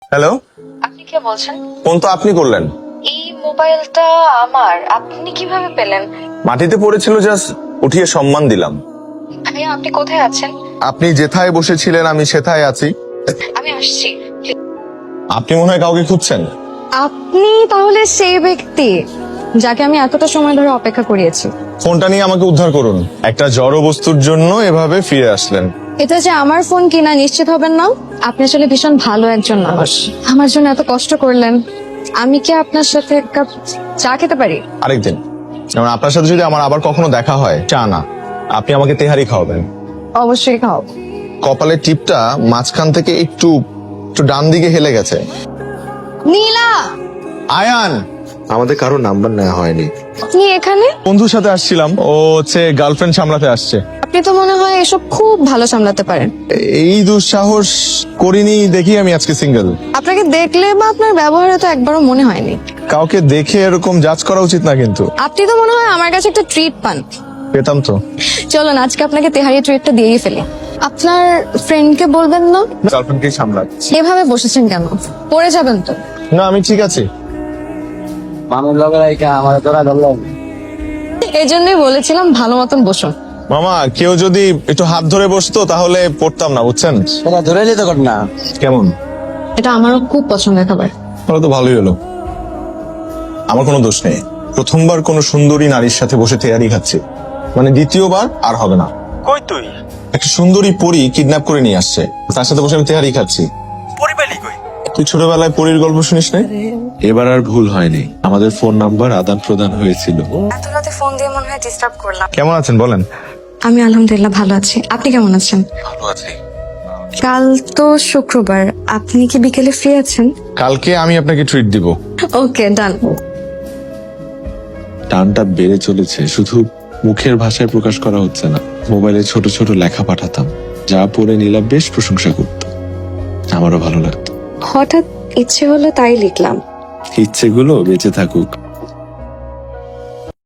Hello, আপনি কে বলছেন? Phone তো আপনি করলেন। এই মোবাইলটা আমার, আপনি কিভাবে পেলেন? মাটিতে পড়েছিল, জাস্ট উঠিয়ে সম্মান দিলাম। ভাইয়া আপনি কোথায় আছেন? আপনি যেথায় বসেছিলেন আমি সেথায় আছি। আমি আসছি। আপনি মনে হয় কাউকে খুঁজছেন। আপনি তাহলে সেই ব্যক্তি যাকে আমি এতটা সময় ধরে অপেক্ষা করিয়েছি। ফোনটা নিয়ে আমাকে উদ্ধার করুন। একটা জড় বস্তুর জন্য এভাবে ফিরে আসলেন। এটা যে আমার ফোন কিনা নিশ্চিত হবেন না। আপনি আসলে ভীষণ ভালো একজন মানুষ। আমার জন্য এত কষ্ট করলেন। আমি কি আপনার সাথে এক কাপ চা খেতে পারি? আরেকদিন যেমন আপনার সাথে যদি আমার আবার কখনো দেখা হয়, চা না, আপনি আমাকে তেহারি খাওয়াবেন। অবশ্যই খাও। কপালের টিপটা মাঝখান থেকে একটু একটু ডান দিকে হেলে গেছে। নীলা, আয়ান, আমাদের কারো নাম্বার নেওয়া হয়নি। আপনি এখানে? বন্ধুর সাথে আসছিলাম, ও হচ্ছে গার্লফ্রেন্ড সামলাতে আসছে। আপনি তো মনে হয় এসব খুব ভালো সামলাতে পারেন। এই দুঃসাহস করিনি দেখি আমি আজকে সিঙ্গেল। আপনাকে দেখলে বা আপনার ব্যবহারে তো একবারও মনে হয়নি। কাউকে দেখে এরকম জাজ করা উচিত না কিন্তু। আপনি তো মনে হয় আমার কাছে একটা ট্রিট পান। পেতাম তো। চলুন আজকে আপনাকে তেহারি ট্রিটটা দিয়েই ফেলি। আপনার ফ্রেন্ডকে বলবেন না? গার্লফ্রেন্ডকেই সামলাচ্ছি। এভাবে বসেছেন কেন? পড়ে যাবেন তো। না, আমি ঠিক আছি। এই জন্যই বলেছিলাম ভালো মতন বসুন। মামা, কেউ যদি একটু হাত ধরে বসতো তাহলে পড়তাম না, বুঝছেন? ধরে যেতে কর না। কেমন? এটা আমারও খুব পছন্দের খাবার। তাহলে তো ভালোই হলো। আমার কোনো দোষ নেই। প্রথমবার কোনো সুন্দরী নারীর সাথে বসে তেয়ারি খাচ্ছি, মানে দ্বিতীয়বার আর হবে না। কই তুই? একটা সুন্দরী পরী কিডন্যাপ করে নিয়ে আসছে, তার সাথে বসে আমি তেহারি খাচ্ছি। পরিবালি কই? তুই ছোটবেলায় পরীর গল্প শুনিস না? এবার আর ভুল হয়নি, আমাদের ফোন নাম্বার আদান প্রদান হয়েছিল। এত রাতে ফোন দিয়ে মনে হয় ডিস্টার্ব করলাম। কেমন আছেন বলেন? আমি আলহামদুলিল্লাহ ভালো আছি। আপনি কেমন আছেন? ভালো আছি। কাল তো শুক্রবার, আপনি কি বিকেলে ফ্রি আছেন? কালকে আমি আপনাকে ট্রিট দিব। ওকে, ডান। টানটা বেড়ে চলেছে, শুধু মুখের ভাষায় প্রকাশ করা হচ্ছে না। মোবাইলে ছোট ছোট লেখা পাঠাতাম, যা পড়ে নীলা বেশ প্রশংসা করত, আমারও ভালো লাগতো। হঠাৎ ইচ্ছে হলো তাই লিখলাম। ইচ্ছেগুলো বেঁচে থাকুক।